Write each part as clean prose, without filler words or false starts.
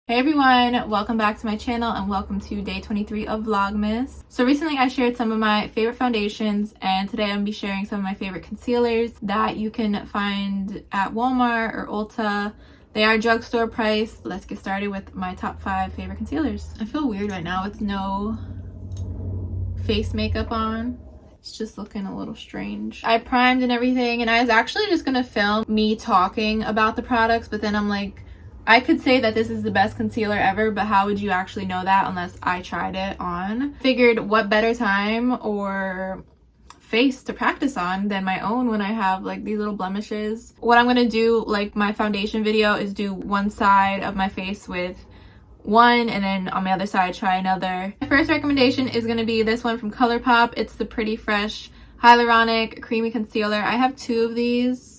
Hey everyone, welcome back to my channel and welcome to day 23 of Vlogmas. So recently I shared some of my favorite foundations and today I'm going to be sharing some of my favorite concealers that you can find at Walmart or Ulta. They are drugstore price. Let's get started with my top 5 favorite concealers. I feel weird right now with no face makeup on. It's just looking a little strange. I primed and everything and I was actually just going to film me talking about the products, but then I'm like, I could say that this is the best concealer ever, but how would you actually know that unless I tried it on? Figured what better time or face to practice on than my own when I have like these little blemishes. What I'm gonna do, like my foundation video, is do one side of my face with one and then on my other side try another. My first recommendation is gonna be this one from ColourPop. It's the Pretty Fresh Hyaluronic Creamy Concealer. I have 2 of these,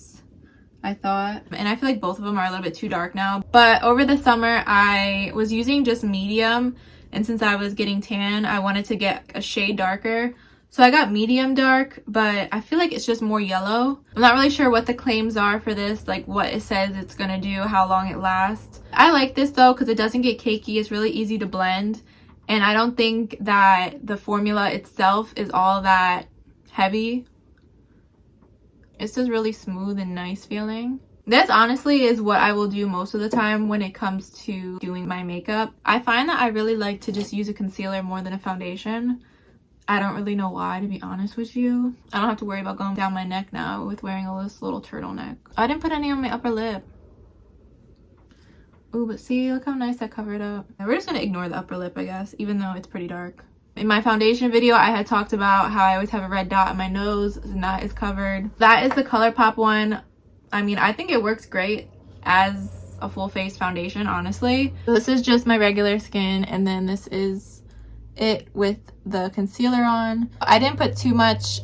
I thought, and I feel like both of them are a little bit too dark now, but over the summer I was using just medium, and since I was getting tan I wanted to get a shade darker, so I got medium dark, but I feel like it's just more yellow. I'm not really sure what the claims are for this, like what it says it's gonna do, how long it lasts. I like this though because it doesn't get cakey, it's really easy to blend, and I don't think that the formula itself is all that heavy. It's just really smooth and nice feeling. This honestly is what I will do most of the time when it comes to doing my makeup. I find that I really like to just use a concealer more than a foundation. I don't really know why, to be honest with you. I don't have to worry about going down my neck now with wearing this little turtleneck. I didn't put any on my upper lip. Ooh, but see, look how nice that covered up. We're just gonna ignore the upper lip, I guess, even though it's pretty dark. In my foundation video, I had talked about how I always have a red dot on my nose and that is covered. That is the ColourPop one. I mean, I think it works great as a full face foundation, honestly. So this is just my regular skin, and then this is it with the concealer on. I didn't put too much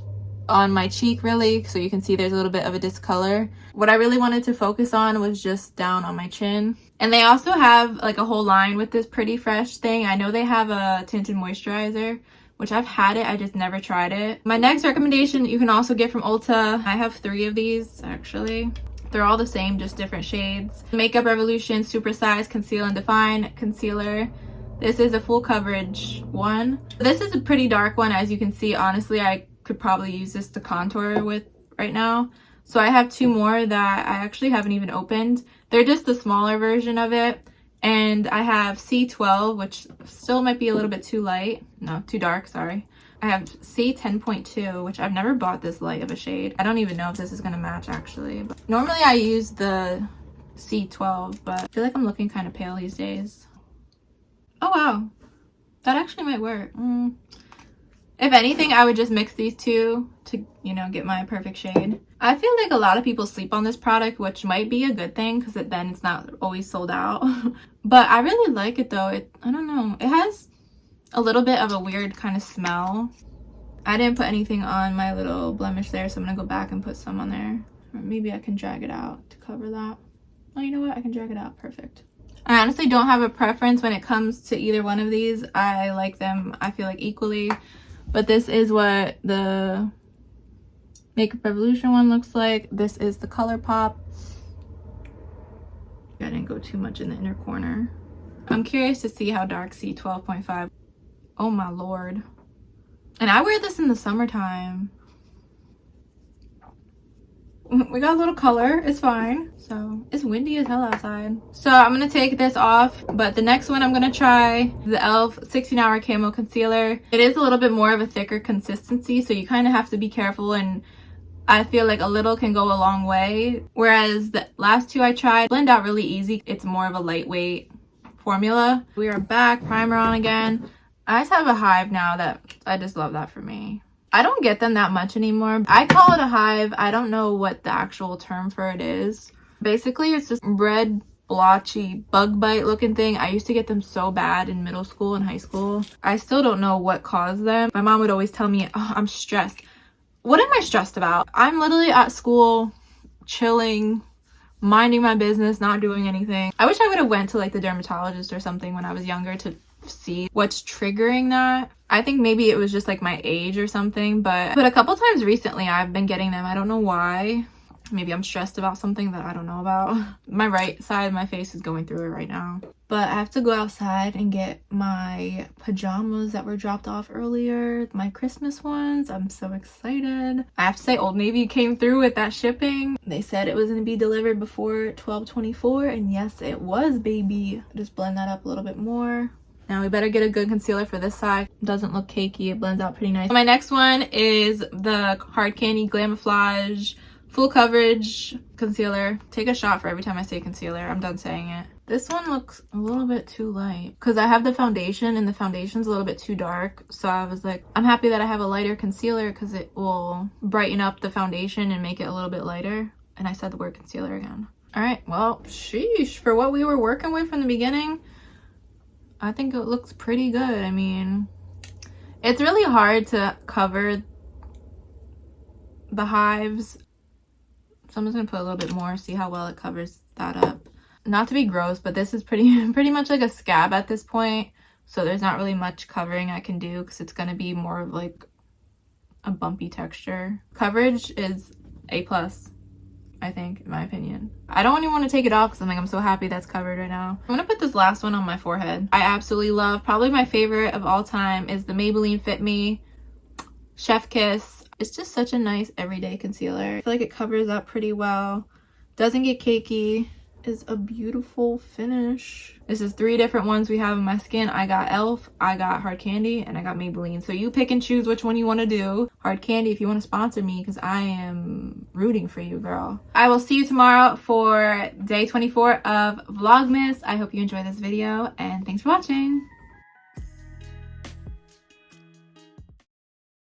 on my cheek really, so you can see there's a little bit of a discolor. What I really wanted to focus on was just down on my chin. And they also have like a whole line with this Pretty Fresh thing. I know they have a tinted moisturizer, which I've had it, I just never tried it. My next recommendation you can also get from Ulta. I have 3 of these actually. They're all the same, just different shades. Makeup Revolution Super Size Conceal and Define Concealer. This is a full coverage one. This is a pretty dark one, as you can see. Honestly, I could probably use this to contour with right now. So I have 2 more that I actually haven't even opened. They're just the smaller version of it. And I have C12, which still might be a little bit too light. No, too dark, sorry. I have C10.2, which I've never bought this light of a shade. I don't even know if this is gonna match actually. But normally I use the C12, but I feel like I'm looking kind of pale these days. Oh wow, that actually might work. If anything, I would just mix these 2 to, you know, get my perfect shade. I feel like a lot of people sleep on this product, which might be a good thing because then it's not always sold out. But I really like it though. I don't know. It has a little bit of a weird kind of smell. I didn't put anything on my little blemish there, so I'm going to go back and put some on there. Or maybe I can drag it out to cover that. Oh, you know what? I can drag it out. Perfect. I honestly don't have a preference when it comes to either one of these. I like them, I feel like, equally. But this is what the Makeup Revolution one looks like. This is the ColourPop. I didn't go too much in the inner corner. I'm curious to see how dark C12.5. Oh my lord. And I wear this in the summertime. We got a little color, it's fine. So it's windy as hell outside. So I'm gonna take this off, but the next one I'm gonna try the e.l.f. 16-Hour Camo Concealer. It is a little bit more of a thicker consistency, so you kind of have to be careful, and I feel like a little can go a long way. Whereas the last 2 I tried blend out really easy. It's more of a lightweight formula. We are back, primer on again. I just have a hive now that I just love that for me. I don't get them that much anymore. I call it a hive. I don't know what the actual term for it is. Basically, it's this red, blotchy, bug bite looking thing. I used to get them so bad in middle school and high school. I still don't know what caused them. My mom would always tell me, oh, I'm stressed. What am I stressed about? I'm literally at school, chilling, minding my business, not doing anything. I wish I would have went to like the dermatologist or something when I was younger to see what's triggering that. I think maybe it was just like my age or something, but a couple times recently I've been getting them. I don't know why. Maybe I'm stressed about something that I don't know about. My right side of my face is going through it right now. But I have to go outside and get my pajamas that were dropped off earlier, my Christmas ones. I'm so excited. I have to say Old Navy came through with that shipping. They said it was going to be delivered before 12/24, and yes, it was, baby. Just blend that up a little bit more. Now we better get a good concealer for this side. It doesn't look cakey. It blends out pretty nice. My next one is the Hard Candy Glamoflage Full Coverage Concealer. Take a shot for every time I say concealer. I'm done saying it. This one looks a little bit too light because I have the foundation and the foundation's a little bit too dark. So I was like, I'm happy that I have a lighter concealer because it will brighten up the foundation and make it a little bit lighter. And I said the word concealer again. All right, well, sheesh. For what we were working with from the beginning, I think it looks pretty good. I mean, it's really hard to cover the hives. So I'm just gonna put a little bit more, see how well it covers that up. Not to be gross, but this is pretty much like a scab at this point. So there's not really much covering I can do because it's gonna be more of like a bumpy texture. Coverage is A+. I think, in my opinion. I don't even want to take it off because I'm so happy that's covered right now. I'm gonna put this last one on my forehead. I absolutely love, probably my favorite of all time is the Maybelline Fit Me Chef Kiss. It's just such a nice everyday concealer. I feel like it covers up pretty well. Doesn't get cakey. Is a beautiful finish. This is 3 different ones we have in my skin. I got e.l.f., I got Hard Candy, and I got Maybelline. So you pick and choose which one you want to do. Hard Candy if you want to sponsor me because I am rooting for you, girl. I will see you tomorrow for day 24 of Vlogmas. I hope you enjoyed this video and thanks for watching.